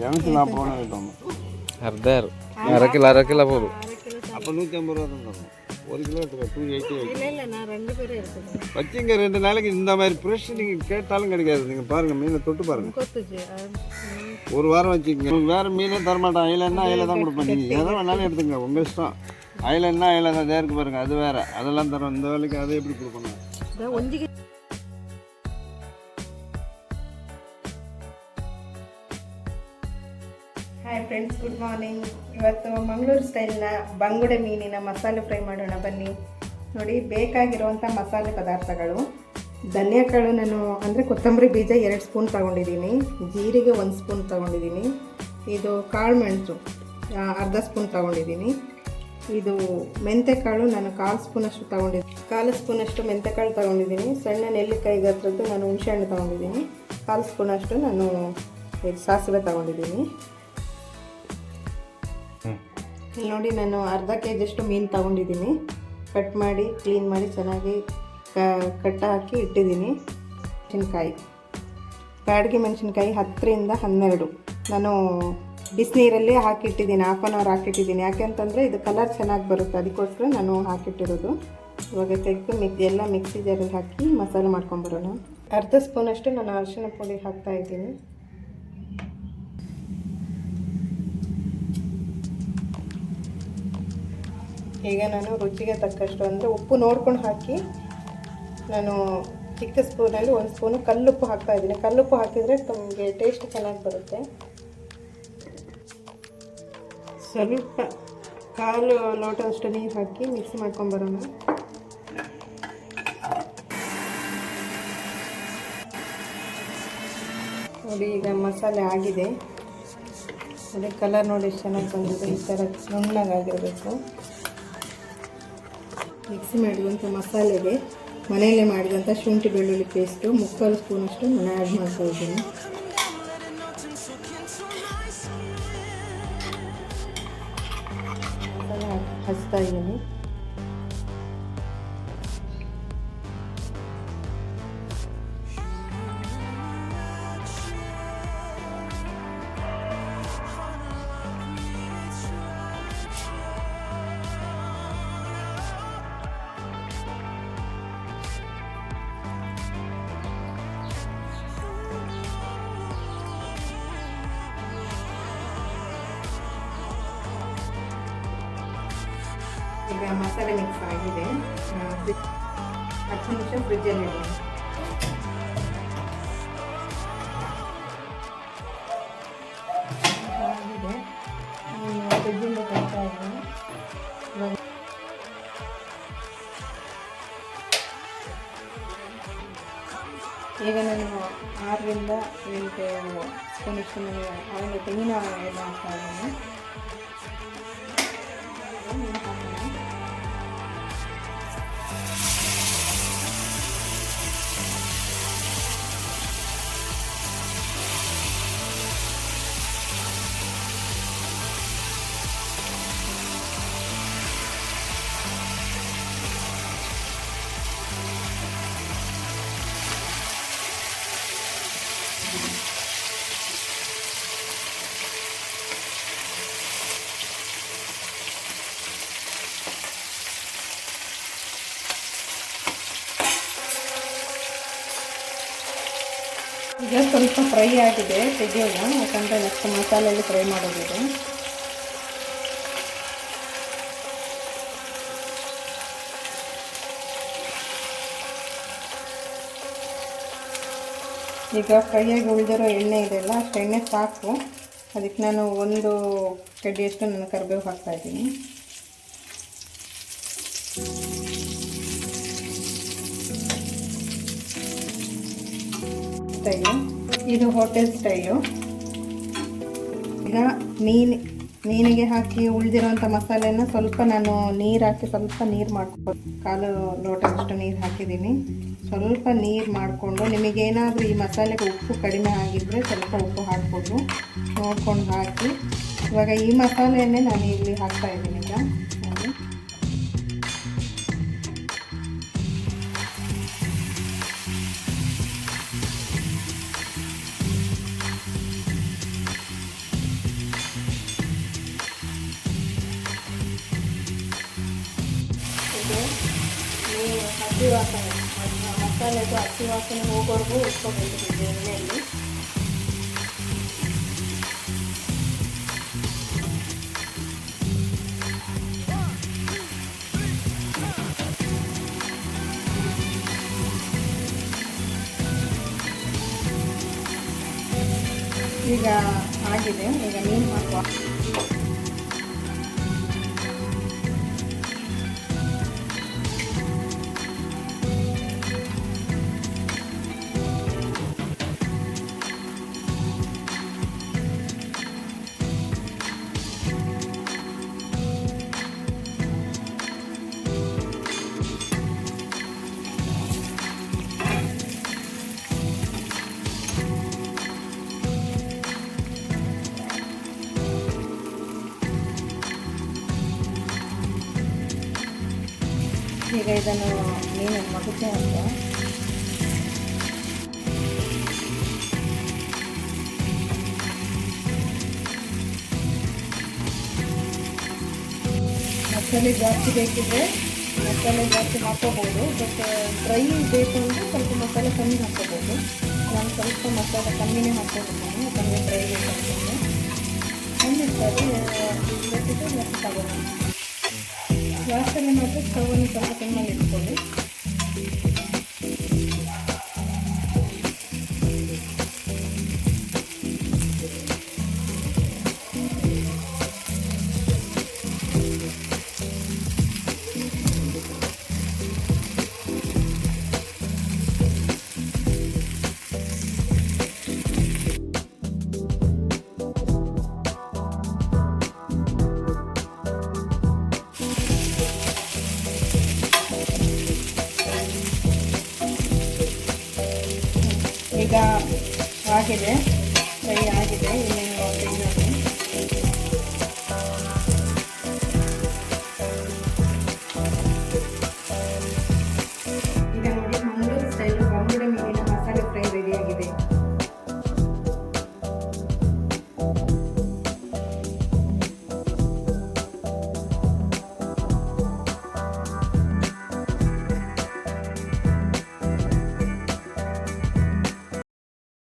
₹240 കിട്ടും. அரை கிலோ போதும். அப்போ 150 ரூபா தான் தரும். 1 கிலோ எடுத்துக்க 280. இல்லை நான் 2 பேரும் எடுத்துக்கிறேன். வச்சுங்க 2 நாளைக்கு இந்த மாதிரி ஃப்ரெஷ் நீங்கள் கேட்டாலும் கிடைக்காது. நீங்கள் பாருங்கள் மீனை தொட்டு பாருங்கள். கொத்துச்சு ஒரு வாரம் வச்சுக்கோங்க. வேறு மீனே தரமாட்டேன். அயிலன்னா அயில தான் கொடுப்பேன். நீங்கள் எதை வேணாலும் எடுத்துங்க, உங்கள் இஷ்டம். அயிலன்னா அயில தான் தேர்க்கு பாருங்கள், அது வேறு. அதெல்லாம் தரோம். இந்த வேலைக்கு அதை எப்படி கொடுக்கணும்? Hi friends, good morning. ಇವತ್ತು ಮಂಗಳೂರು ಸ್ಟೈಲ್ನ ಬಂಗುಡೆ ಮೀನಿನ ಮಸಾಲೆ ಫ್ರೈ ಮಾಡೋಣ ಬನ್ನಿ. ನೋಡಿ, ಬೇಕಾಗಿರುವಂಥ ಮಸಾಲೆ ಪದಾರ್ಥಗಳು: ಧನಿಯಾಕಾಳು ನಾನು ಅಂದರೆ ಕೊತ್ತಂಬರಿ ಬೀಜ 2 ಸ್ಪೂನ್ ತೊಗೊಂಡಿದ್ದೀನಿ, ಜೀರಿಗೆ 1 ಸ್ಪೂನ್ ತೊಗೊಂಡಿದ್ದೀನಿ, ಇದು ಕಾಳು ಮೆಣಸು ಅರ್ಧ ಸ್ಪೂನ್ ತೊಗೊಂಡಿದ್ದೀನಿ, ಇದು ಮೆಂತೆಕಾಳು ನಾನು 1/4 ಸ್ಪೂನಷ್ಟು ತೊಗೊಂಡಿದ್ದೀನಿ, 1/4 ಸ್ಪೂನಷ್ಟು ಮೆಂತೆಕಾಳು ತೊಗೊಂಡಿದ್ದೀನಿ, ಸಣ್ಣ ನೆಲ್ಲಿಕಾಯಿ ಗಾತ್ರದ್ದು ನಾನು ಹುಣಸೆಹಣ್ಣು ತೊಗೊಂಡಿದ್ದೀನಿ, 1/4 ಸ್ಪೂನಷ್ಟು ನಾನು ಸಾಸಿವೆ ತೊಗೊಂಡಿದ್ದೀನಿ. ಇಲ್ಲಿ ನೋಡಿ, ನಾನು ಅರ್ಧ ಕೆಜಿಯಷ್ಟು ಮೀನು ತೊಗೊಂಡಿದ್ದೀನಿ. ಕಟ್ ಮಾಡಿ ಕ್ಲೀನ್ ಮಾಡಿ ಚೆನ್ನಾಗಿ ಕಟ್ಟ ಹಾಕಿ ಇಟ್ಟಿದ್ದೀನಿ. ಮೆಣಸಿನ್ಕಾಯಿ, ಬ್ಯಾಡಗಿ ಮೆಣಸಿನ್ಕಾಯಿ 10ರಿಂದ 12 ನಾನು ಬಿಸಿನೀರಲ್ಲಿ ಹಾಕಿಟ್ಟಿದ್ದೀನಿ. 1/2 ಅವರ್ ಹಾಕಿಟ್ಟಿದ್ದೀನಿ. ಯಾಕೆಂತಂದರೆ ಇದು ಕಲರ್ ಚೆನ್ನಾಗಿ ಬರುತ್ತೆ, ಅದಕ್ಕೋಸ್ಕರ ನಾನು ಹಾಕಿಟ್ಟಿರೋದು. ಇವಾಗ ತೆಗೆದು ಎಲ್ಲ ಮಿಕ್ಸಿ ಜಾರಲ್ಲಿ ಹಾಕಿ ಮಸಾಲೆ ಮಾಡ್ಕೊಂಬರೋಣ. ಅರ್ಧ ಸ್ಪೂನಷ್ಟು ನಾನು ಅರಿಶಿಣ ಪುಡಿ ಹಾಕ್ತಾಯಿದ್ದೀನಿ. ಈಗ ನಾನು ರುಚಿಗೆ ತಕ್ಕಷ್ಟು ಅಂದರೆ ಉಪ್ಪು ನೋಡ್ಕೊಂಡು ಹಾಕಿ, ನಾನು ಚಿಕ್ಕ ಸ್ಪೂನಲ್ಲಿ 1 ಸ್ಪೂನು ಕಲ್ಲುಪ್ಪು ಹಾಕ್ತಾಯಿದ್ದೀನಿ. ಕಲ್ಲುಪ್ಪು ಹಾಕಿದರೆ ನಮಗೆ ಟೇಸ್ಟ್ ಚೆನ್ನಾಗಿ ಬರುತ್ತೆ. ಸ್ವಲ್ಪ 1/4 ಲೋಟದಷ್ಟು ನೀರು ಹಾಕಿ ಮಿಕ್ಸ್ ಮಾಡ್ಕೊಂಬರೋಣ. ನೋಡಿ, ಈಗ ಮಸಾಲೆ ಆಗಿದೆ. ಅದೇ ಕಲರ್ ನೋಡಿ ಎಷ್ಟು ಚೆನ್ನಾಗಿ ಬಂದಿದೆ. ಈ ಥರ ನುಣ್ಣಗಾಗಿರಬೇಕು. ಮಿಕ್ಸಿ ಮಾಡಿದಂಥ ಮಸಾಲೆಗೆ ಮನೆಯಲ್ಲೇ ಮಾಡಿದಂಥ ಶುಂಠಿ ಬೆಳ್ಳುಳ್ಳಿ ಪೇಸ್ಟು 3/4 ಸ್ಪೂನಷ್ಟು ನಾನು ಆ್ಯಡ್ ಮಾಡ್ತಾ ಇದ್ದೀನಿ. ಮಸಾಲೆ ಹಚ್ತಾ ಇದ್ದೀನಿ. ಈಗ ಮಸಾಲೆ ಮಿಕ್ಸ್ ಆಗಿದೆ. 10 ನಿಮಿಷ ಫ್ರಿಜ್ಜಲ್ಲಿ ಇಡೋಣ. ಆಗಿದೆ, ಫ್ರಿಜ್ಜಿಂದ ತರ್ತಾ ಇದ್ದೀನಿ. ಈಗ ನಾನು 6ರಿಂದ 7 ಸ್ಪೂನಷ್ಟು ನಾನು ಆಯಿಲ್, ತೆಂಗಿನ ಆಯಿಲ್ ಹಾಕ್ತಾ ಇದ್ದೀನಿ. ಈಗ ಸ್ವಲ್ಪ ಫ್ರೈ ಆಗಿದೆ, ತೆಗೆಯೋಣ. ಯಾಕಂದರೆ ನೆಕ್ಸ್ಟ್ ಮಸಾಲೆಯಲ್ಲಿ ಫ್ರೈ ಮಾಡೋದಿದೆ. ಈಗ ಫ್ರೈಯಾಗಿ ಉಳಿದಿರೋ ಎಣ್ಣೆ ಇದೆಯಲ್ಲ, ಅಷ್ಟು ಎಣ್ಣೆ ಸಾಕು. ಅದಕ್ಕೆ ನಾನು 1 ಕಡ್ಡಿಯಷ್ಟು ನಾನು ಕರಿಬೇವು ಹಾಕ್ತಾಯಿದ್ದೀನಿ. ಸ್ಟೈಲು ಇದು, ಹೋಟೆಲ್ ಸ್ಟೈಲು. ಈಗ ಮೀನಿಗೆ ಹಾಕಿ ಉಳಿದಿರೋಂಥ ಮಸಾಲೆನ ಸ್ವಲ್ಪ ನಾನು ನೀರು ಹಾಕಿ ಸ್ವಲ್ಪ ನೀರು ಮಾಡ್ಕೊಂಡು 1/4 ಲೋಟದಷ್ಟು ನೀರು ಹಾಕಿದ್ದೀನಿ. ಸ್ವಲ್ಪ ನೀರು ಮಾಡಿಕೊಂಡು, ನಿಮಗೇನಾದರೂ ಈ ಮಸಾಲೆಗೆ ಉಪ್ಪು ಕಡಿಮೆ ಆಗಿದ್ದರೆ ಸ್ವಲ್ಪ ಉಪ್ಪು ಹಾಕ್ಬೋದು, ನೋಡ್ಕೊಂಡು ಹಾಕಿ. ಇವಾಗ ಈ ಮಸಾಲೆಯನ್ನೇ ನಾನು ಇಲ್ಲಿ ಹಾಕ್ತಾಯಿದ್ದೀನಿ. ಈಗ ನೋಡಿ, ಹಸಿ ವಾಸನೆ ಮಸಾಲೆದು ಹಸಿ ವಾಸನೆ ಹೋಗೋವರೆಗೂ ಉಟ್ಕೋಬೇಕು ಎಣ್ಣೆಯಲ್ಲಿ. ಈಗ ಆಗಿದೆ, ಈಗ ಮೀನು ಹಾಕುವ. ಈಗ ಇದನ್ನು ಮೀನು ಮಗುಚೆ ಅಂತ ಮಸಾಲೆ ಜಾಸ್ತಿ ಬೇಕಿದ್ರೆ ಮಸಾಲೆ ಜಾಸ್ತಿ ಹಾಕೋಬೋದು. ಬಟ್ ಡ್ರೈ ಬೇಕು ಅಂದರೆ ಸ್ವಲ್ಪ ಮಸಾಲೆ ಕಮ್ಮಿ ಹಾಕೋಬೋದು. ನಾನು ಸ್ವಲ್ಪ ಮಸಾಲೆ ಕಮ್ಮಿನೇ ಹಾಕ್ಕೊಂಡಿದ್ದೀನಿ, ಯಾಕಂದರೆ ಡ್ರೈ ಬೇಕಂತಂದರೆ ಕಮ್ಮಿ ಬೇಕಿದ್ರೆ ಜಾಸ್ತಿ ತಗೋಬೋದು. ಲಾಸ್ಟಲ್ಲಿ ಮಾತ್ರ ಸ್ಟವನ್ನು ಸ್ವಲ್ಪ ಕಮ್ಮಿ ಇಟ್ಕೊಳ್ಳಿ. ಈಗ ಆಗಿದೆ, ಫ್ರೈ ಆಗಿದೆ. ಇನ್ನೇನು